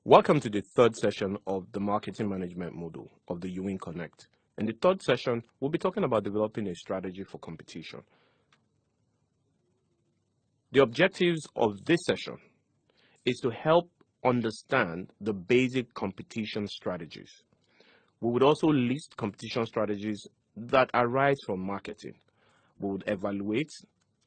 Welcome to the third session of the marketing management module of the Ewing Connect. In the third session, we'll be talking about developing a strategy for competition. The objectives of this session is to help understand the basic competition strategies. We would also list competition strategies that arise from marketing. We would evaluate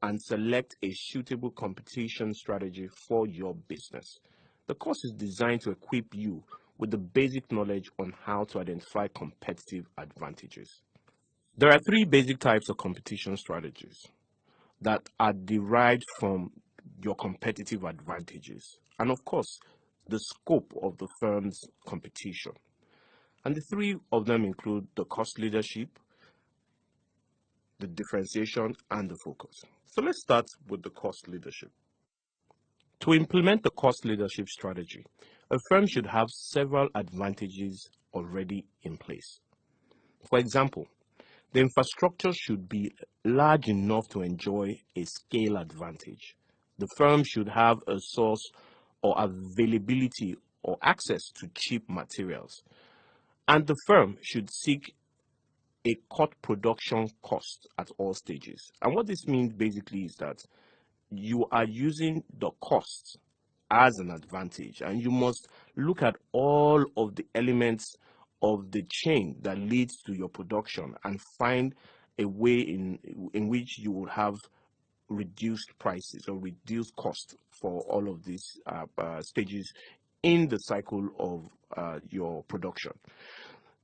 and select a suitable competition strategy for your business. The course is designed to equip you with the basic knowledge on how to identify competitive advantages. There are three basic types of competition strategies that are derived from your competitive advantages, and of course, the scope of the firm's competition. And the three of them include the cost leadership, the differentiation, and the focus. So let's start with the cost leadership. To implement the cost leadership strategy, a firm should have several advantages already in place. For example, the infrastructure should be large enough to enjoy a scale advantage. The firm should have a source or availability or access to cheap materials. And the firm should seek a cut production cost at all stages. And what this means basically is that you are using the cost as an advantage, and you must look at all of the elements of the chain that leads to your production and find a way in which you will have reduced prices or reduced cost for all of these stages in the cycle of your production.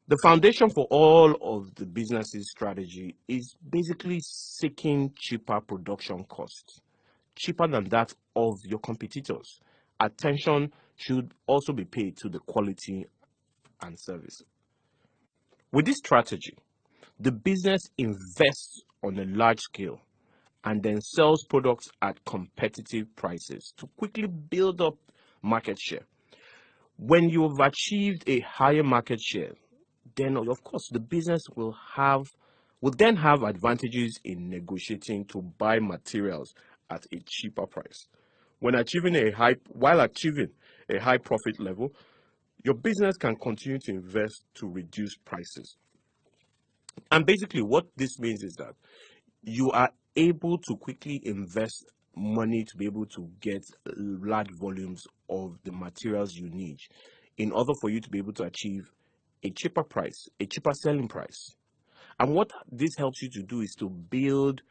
The foundation for all of the business's strategy is basically seeking cheaper production costs, cheaper than that of your competitors. Attention should also be paid to the quality and service. With this strategy, the business invests on a large scale and then sells products at competitive prices to quickly build up market share. When you have achieved a higher market share, then of course the business will then have advantages in negotiating to buy materials at a cheaper price. While achieving a high profit level, your business can continue to invest to reduce prices. And basically what this means is that you are able to quickly invest money to be able to get large volumes of the materials you need in order for you to be able to achieve a cheaper price, a cheaper selling price. And what this helps you to do is to build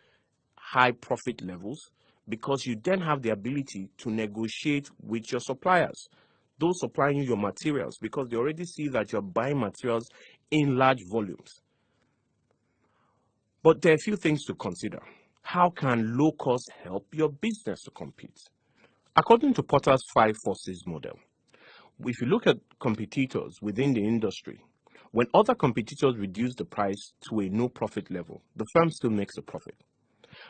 high profit levels, because you then have the ability to negotiate with your suppliers, those supplying you your materials, because they already see that you're buying materials in large volumes. But there are a few things to consider. How can low cost help your business to compete? According to Porter's 5 forces model, if you look at competitors within the industry, when other competitors reduce the price to a no profit level, the firm still makes a profit.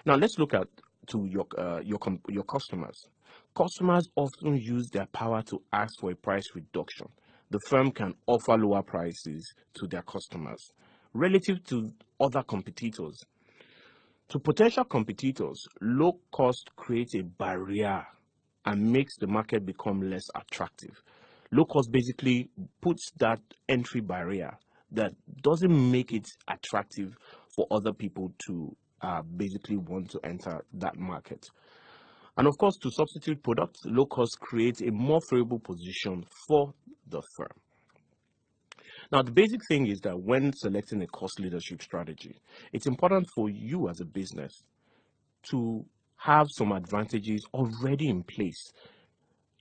Now let's look at your customers. Customers often use their power to ask for a price reduction. The firm can offer lower prices to their customers relative to other competitors. To potential competitors, low cost creates a barrier and makes the market become less attractive. Low cost basically puts that entry barrier that doesn't make it attractive for other people to basically want to enter that market. And of course, to substitute products, low cost creates a more favorable position for the firm. Now, the basic thing is that when selecting a cost leadership strategy, it's important for you as a business to have some advantages already in place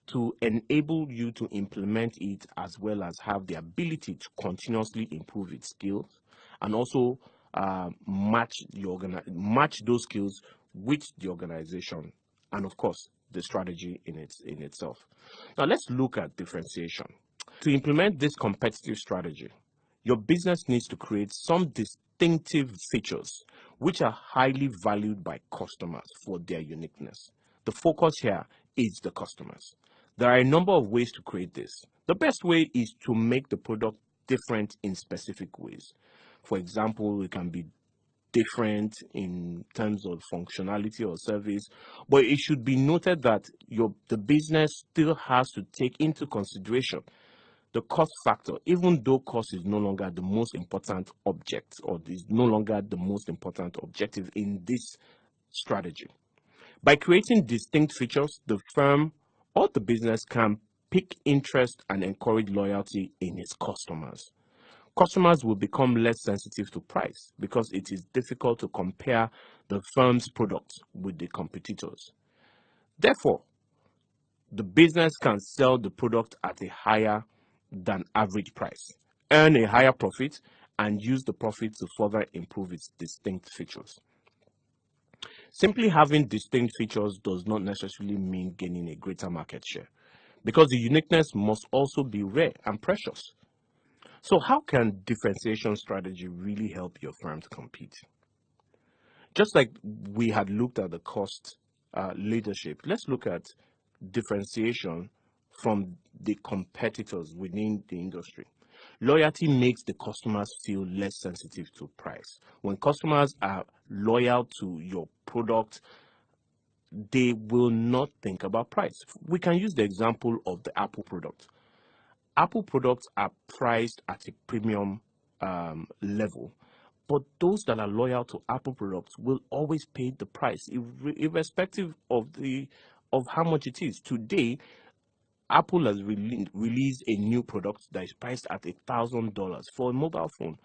to enable you to implement it, as well as have the ability to continuously improve its skills and also match those skills with the organization and of course the strategy in itself. Now let's look at differentiation. To implement this competitive strategy, your business needs to create some distinctive features which are highly valued by customers for their uniqueness. The focus here is the customers. There are a number of ways to create this. The best way is to make the product different in specific ways. For example, it can be different in terms of functionality or service, but it should be noted that the business still has to take into consideration the cost factor, even though cost is no longer the most important object or is no longer the most important objective in this strategy. By creating distinct features, the firm or the business can pique interest and encourage loyalty in its customers. Customers will become less sensitive to price because it is difficult to compare the firm's products with the competitors. Therefore, the business can sell the product at a higher than average price, earn a higher profit, and use the profit to further improve its distinct features. Simply having distinct features does not necessarily mean gaining a greater market share because the uniqueness must also be rare and precious. So, how can differentiation strategy really help your firm to compete? Just like we had looked at the cost leadership, let's look at differentiation from the competitors within the industry. Loyalty makes the customers feel less sensitive to price. When customers are loyal to your product, they will not think about price. We can use the example of the Apple product. Apple products are priced at a premium level, but those that are loyal to Apple products will always pay the price, irrespective of how much it is. Today, Apple has released a new product that is priced at $1,000 for a mobile phone,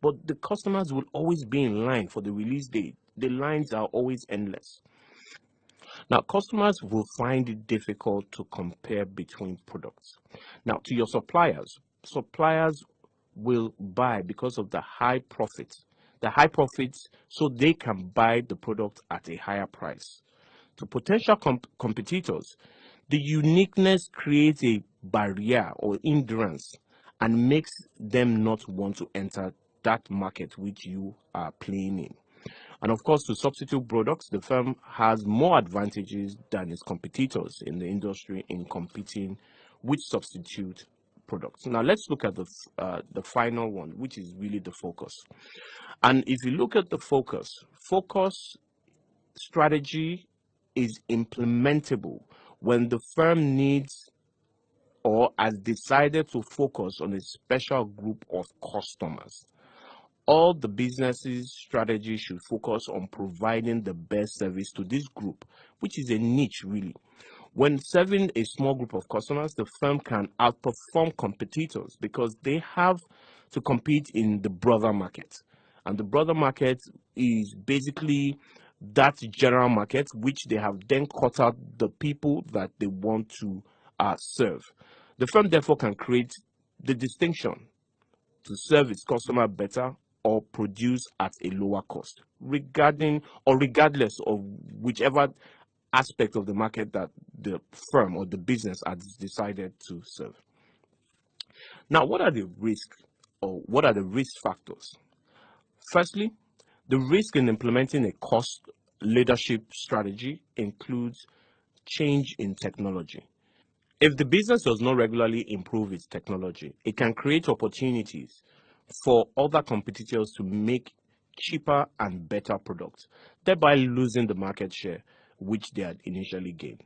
but the customers will always be in line for the release date. The lines are always endless. Now, customers will find it difficult to compare between products. Now, to your suppliers, suppliers will buy because of the high profits. The high profits, so they can buy the product at a higher price. To potential competitors, the uniqueness creates a barrier or hindrance and makes them not want to enter that market which you are playing in. And of course, to substitute products, the firm has more advantages than its competitors in the industry in competing with substitute products. Now, let's look at the final one, which is really the focus. And if you look at the focus strategy is implementable when the firm needs or has decided to focus on a special group of customers. All the business's strategy should focus on providing the best service to this group, which is a niche really. When serving a small group of customers, the firm can outperform competitors because they have to compete in the broader market. And the broader market is basically that general market, which they have then cut out the people that they want to serve. The firm therefore can create the distinction to serve its customer better or produce at a lower cost, regardless of whichever aspect of the market that the firm or the business has decided to serve. Now, what are the risks or what are the risk factors? Firstly, the risk in implementing a cost leadership strategy includes change in technology. If the business does not regularly improve its technology, it can create opportunities for other competitors to make cheaper and better products, thereby losing the market share which they had initially gained.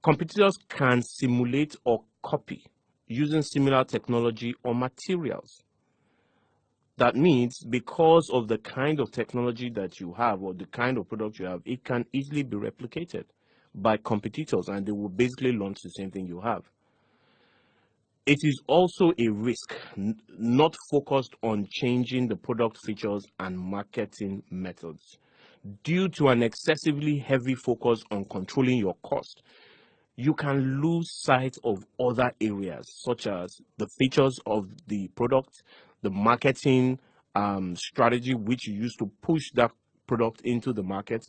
Competitors can simulate or copy using similar technology or materials. That means because of the kind of technology that you have or the kind of product you have, it can easily be replicated by competitors and they will basically launch the same thing you have. It is also a risk not focused on changing the product features and marketing methods. Due to an excessively heavy focus on controlling your cost, you can lose sight of other areas such as the features of the product, the marketing strategy which you use to push that product into the market,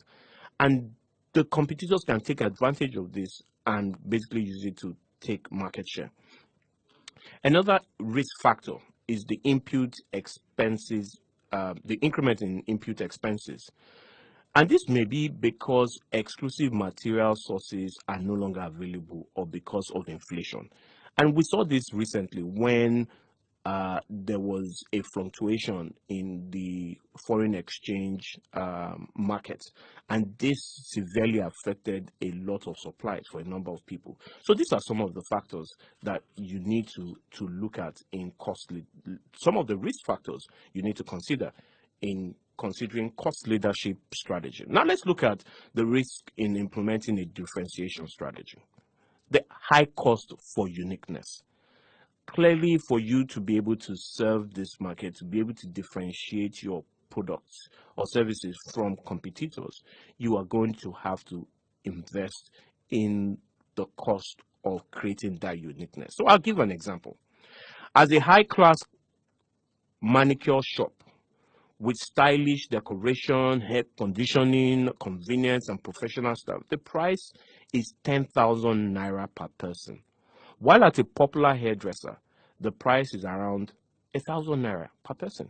and the competitors can take advantage of this and basically use it to take market share. Another risk factor is the input expenses, the increment in input expenses. And this may be because exclusive material sources are no longer available or because of inflation. And we saw this recently when there was a fluctuation in the foreign exchange market, and this severely affected a lot of supplies for a number of people. So these are some of the factors that you need to look at in some of the risk factors you need to consider in considering cost leadership strategy. Now let's look at the risk in implementing a differentiation strategy. The high cost for uniqueness. Clearly, for you to be able to serve this market, to be able to differentiate your products or services from competitors, you are going to have to invest in the cost of creating that uniqueness. So I'll give an example. As a high-class manicure shop with stylish decoration, hair conditioning, convenience, and professional staff, the price is 10,000 naira per person. While at a popular hairdresser, the price is around 1,000 naira per person.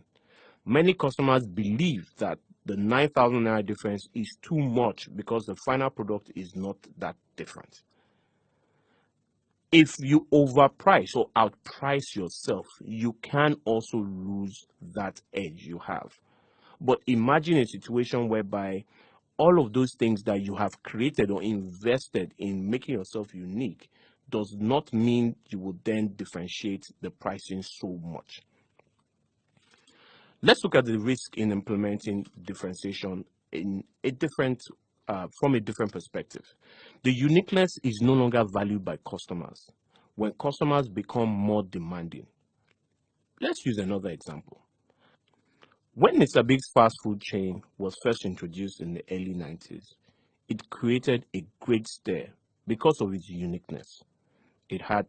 Many customers believe that the 9,000 naira difference is too much because the final product is not that different. If you overprice or outprice yourself, you can also lose that edge you have. But imagine a situation whereby all of those things that you have created or invested in making yourself unique does not mean you will then differentiate the pricing so much. Let's look at the risk in implementing differentiation in a different from a different perspective. The uniqueness is no longer valued by customers when customers become more demanding. Let's use another example. When Mr. Big's fast food chain was first introduced in the early 90s, it created a great stir because of its uniqueness. It had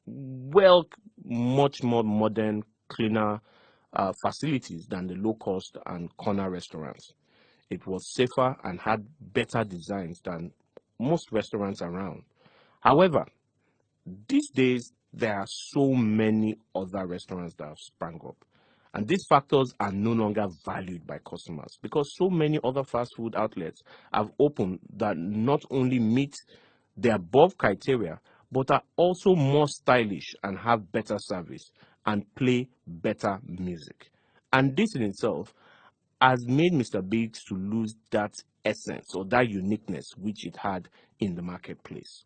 much more modern, cleaner facilities than the low-cost and corner restaurants. It was safer and had better designs than most restaurants around. However, these days, there are so many other restaurants that have sprung up. And these factors are no longer valued by customers because so many other fast food outlets have opened that not only meet the above criteria, but are also more stylish and have better service and play better music. And this in itself has made Mr. Biggs to lose that essence or that uniqueness which it had in the marketplace.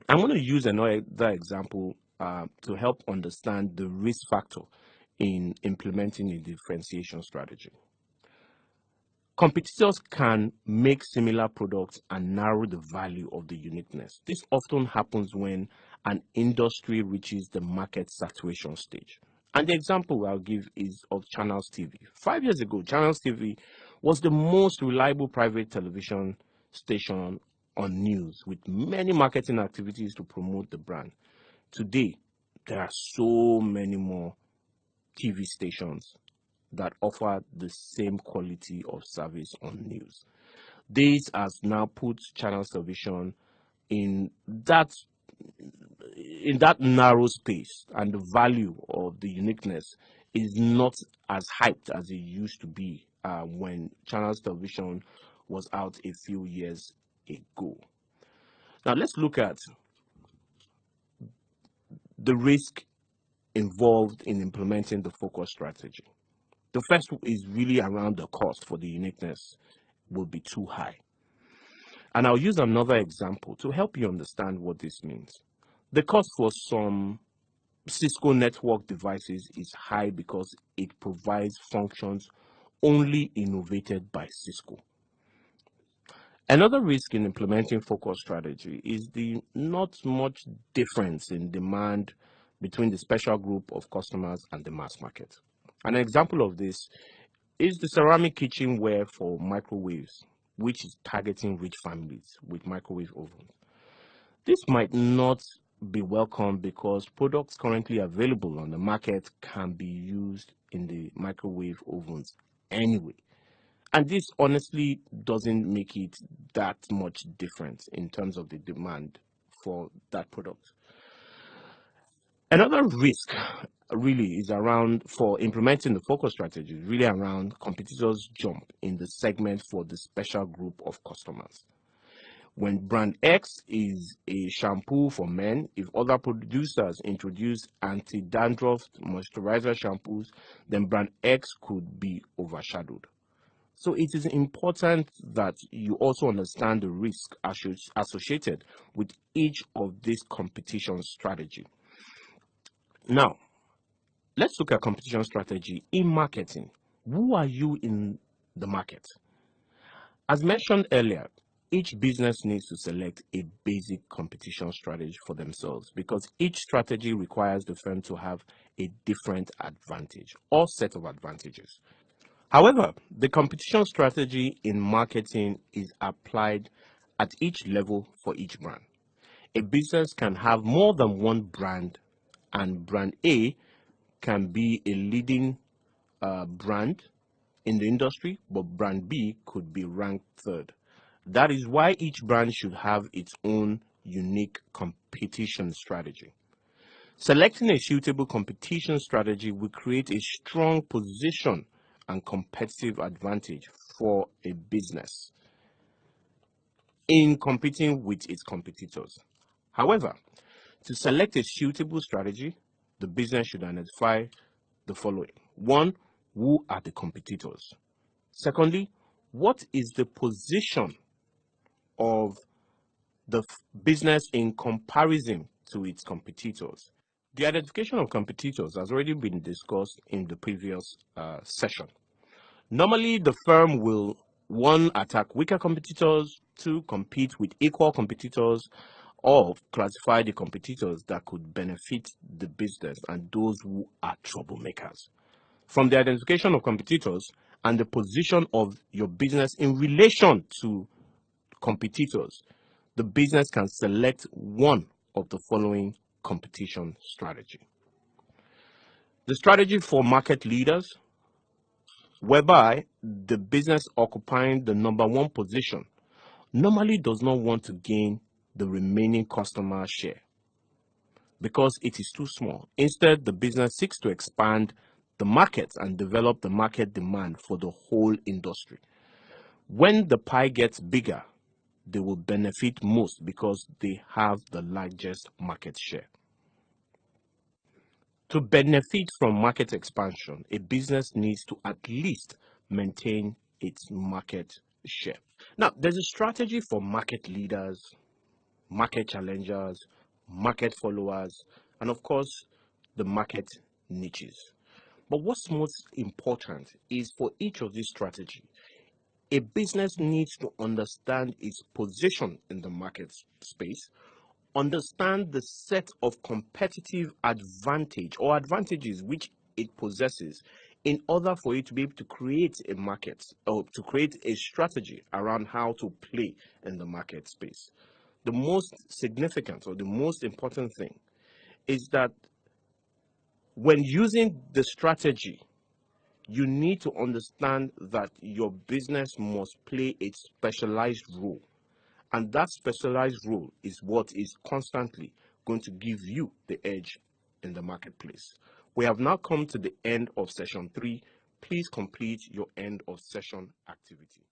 I'm going to use another example to help understand the risk factor in implementing a differentiation strategy. Competitors can make similar products and narrow the value of the uniqueness. This often happens when an industry reaches the market saturation stage. And the example I'll give is of Channels TV. 5 years ago, Channels TV was the most reliable private television station on news with many marketing activities to promote the brand. Today, there are so many more TV stations that offer the same quality of service on news. This has now put Channels Television in that narrow space, and the value of the uniqueness is not as hyped as it used to be when Channels Television was out a few years ago. Now let's look at the risk involved in implementing the focus strategy. The first is really around the cost for the uniqueness will be too high. And I'll use another example to help you understand what this means. The cost for some Cisco network devices is high because it provides functions only innovated by Cisco. Another risk in implementing focus strategy is the not much difference in demand between the special group of customers and the mass market. An example of this is the ceramic kitchenware for microwaves, which is targeting rich families with microwave ovens. This might not be welcome because products currently available on the market can be used in the microwave ovens anyway. And this honestly doesn't make it that much different in terms of the demand for that product. Another risk really is around for implementing the focus strategy, really around competitors' jump in the segment for the special group of customers. When brand X is a shampoo for men, if other producers introduce anti-dandruff moisturizer shampoos, then brand X could be overshadowed. So it is important that you also understand the risk associated with each of these competition strategy. Now, let's look at competition strategy in marketing. Who are you in the market? As mentioned earlier, each business needs to select a basic competition strategy for themselves because each strategy requires the firm to have a different advantage or set of advantages. However, the competition strategy in marketing is applied at each level for each brand. A business can have more than one brand, and brand A can be a leading brand in the industry, but brand B could be ranked third. That is why each brand should have its own unique competition strategy. Selecting a suitable competition strategy will create a strong position and competitive advantage for a business in competing with its competitors. However, to select a suitable strategy, the business should identify the following. One, who are the competitors? Secondly, what is the position of the business in comparison to its competitors? The identification of competitors has already been discussed in the previous session. Normally, the firm will, one, attack weaker competitors, two, compete with equal competitors, or classify the competitors that could benefit the business and those who are troublemakers. From the identification of competitors and the position of your business in relation to competitors, the business can select one of the following competition strategy. The strategy for market leaders, whereby the business occupying the number one position normally does not want to gain the remaining customer share because it is too small. Instead, the business seeks to expand the market and develop the market demand for the whole industry. When the pie gets bigger, they will benefit most because they have the largest market share. To benefit from market expansion, a business needs to at least maintain its market share. Now, there's a strategy for market leaders, market challengers, market followers, and of course, the market niches. But what's most important is for each of these strategies, a business needs to understand its position in the market space, understand the set of competitive advantage or advantages which it possesses in order for it to be able to create a market or to create a strategy around how to play in the market space. The most significant or the most important thing is that when using the strategy, you need to understand that your business must play a specialized role. And that specialized role is what is constantly going to give you the edge in the marketplace. We have now come to the end of session 3. Please complete your end of session activity.